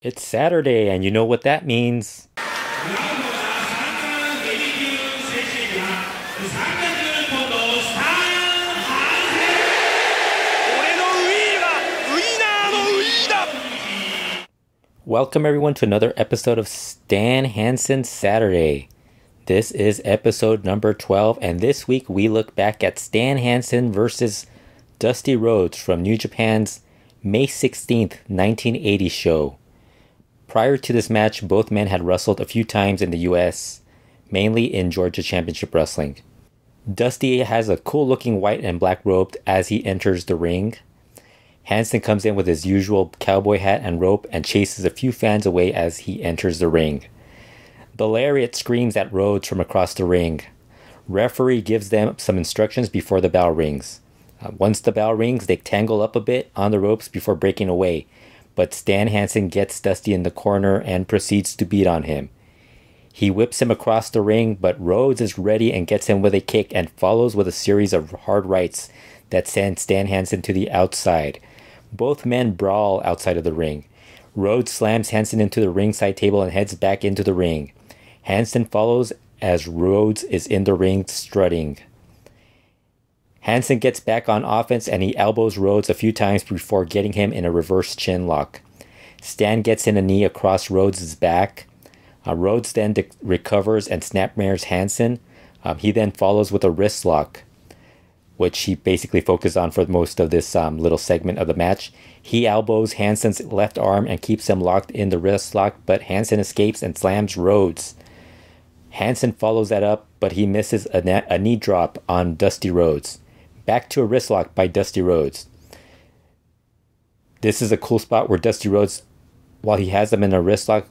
It's Saturday, and you know what that means. Welcome everyone to another episode of Stan Hansen Saturday. This is episode number 12, and this week we look back at Stan Hansen versus Dusty Rhodes from New Japan's May 16th, 1980 show. Prior to this match, both men had wrestled a few times in the US, mainly in Georgia Championship Wrestling. Dusty has a cool-looking white and black robe as he enters the ring. Hansen comes in with his usual cowboy hat and rope and chases a few fans away as he enters the ring. The Lariat screams at Rhodes from across the ring. Referee gives them some instructions before the bell rings. Once the bell rings, they tangle up a bit on the ropes before breaking away, but Stan Hansen gets Dusty in the corner and proceeds to beat on him. He whips him across the ring, but Rhodes is ready and gets him with a kick and follows with a series of hard rights that send Stan Hansen to the outside. Both men brawl outside of the ring. Rhodes slams Hansen into the ringside table and heads back into the ring. Hansen follows as Rhodes is in the ring strutting. Hansen gets back on offense and he elbows Rhodes a few times before getting him in a reverse chin lock. Stan gets in a knee across Rhodes' back. Rhodes then recovers and snapmares Hansen. He then follows with a wrist lock, which he basically focused on for most of this little segment of the match. He elbows Hansen's left arm and keeps him locked in the wrist lock, but Hansen escapes and slams Rhodes. Hansen follows that up, but he misses a knee drop on Dusty Rhodes. Back to a wrist lock by Dusty Rhodes. This is a cool spot where Dusty Rhodes, while he has them in a wrist lock,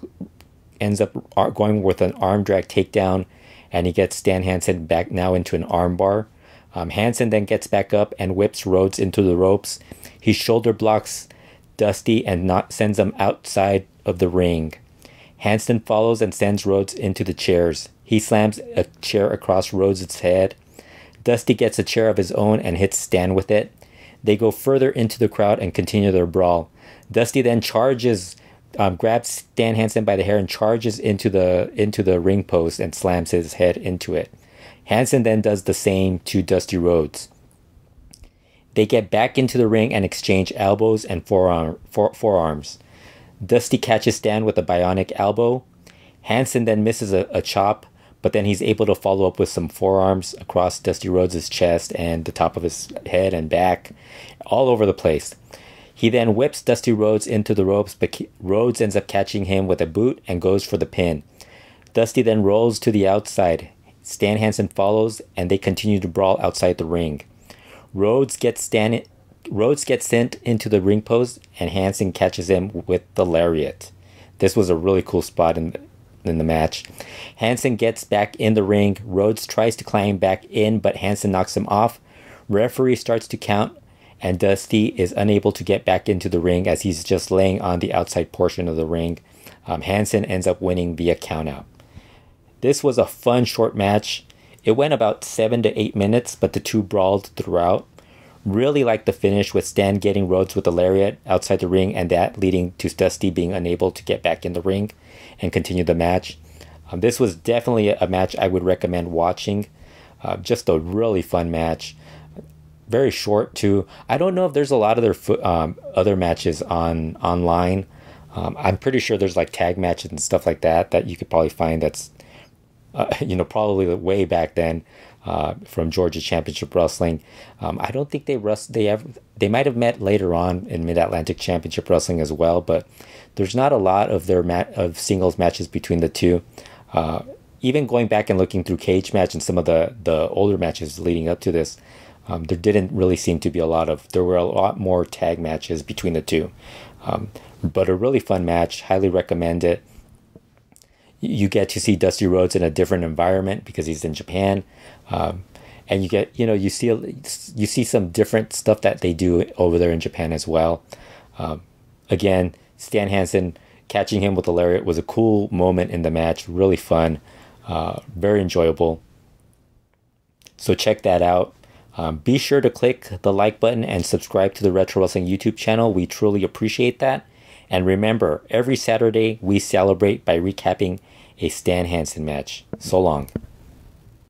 ends up going with an arm drag takedown, and he gets Stan Hansen back now into an arm bar. Hansen then gets back up and whips Rhodes into the ropes. He shoulder blocks Dusty and sends him outside of the ring. Hansen follows and sends Rhodes into the chairs. He slams a chair across Rhodes' head. Dusty gets a chair of his own and hits Stan with it. They go further into the crowd and continue their brawl. Dusty then grabs Stan Hansen by the hair and charges into the ring post and slams his head into it. Hansen then does the same to Dusty Rhodes. They get back into the ring and exchange elbows and forearms. Dusty catches Stan with a bionic elbow. Hansen then misses a chop, but then he's able to follow up with some forearms across Dusty Rhodes' chest and the top of his head and back, all over the place. He then whips Dusty Rhodes into the ropes, but Rhodes ends up catching him with a boot and goes for the pin. Dusty then rolls to the outside. Stan Hansen follows, and they continue to brawl outside the ring. Rhodes gets sent into the ring post, and Hansen catches him with the lariat. This was a really cool spot in the match. Hansen gets back in the ring. Rhodes tries to climb back in, but Hansen knocks him off. Referee starts to count, and Dusty is unable to get back into the ring as he's just laying on the outside portion of the ring. Hansen ends up winning via countout. This was a fun short match. It went about 7 to 8 minutes, but the two brawled throughout. Really liked the finish with Stan getting Rhodes with the lariat outside the ring and that leading to Dusty being unable to get back in the ring and continue the match. This was definitely a match I would recommend watching. Just a really fun match. Very short too. I don't know if there's a lot of their other matches online. I'm pretty sure there's like tag matches and stuff like that you could probably find that's probably way back then from Georgia Championship Wrestling. I don't think they might have met later on in Mid-Atlantic Championship Wrestling as well, but there's not a lot of their of singles matches between the two. Even going back and looking through Cage Match and some of the older matches leading up to this, there didn't really seem to be there were a lot more tag matches between the two. But a really fun match, highly recommend it. You get to see Dusty Rhodes in a different environment because he's in Japan, and you see some different stuff that they do over there in Japan as well. Again, Stan Hansen catching him with the lariat was a cool moment in the match, really fun, very enjoyable. So check that out. Be sure to click the like button and subscribe to the Retro Wrestling YouTube channel. We truly appreciate that. And remember, every Saturday we celebrate by recapping a Stan Hansen match. So long.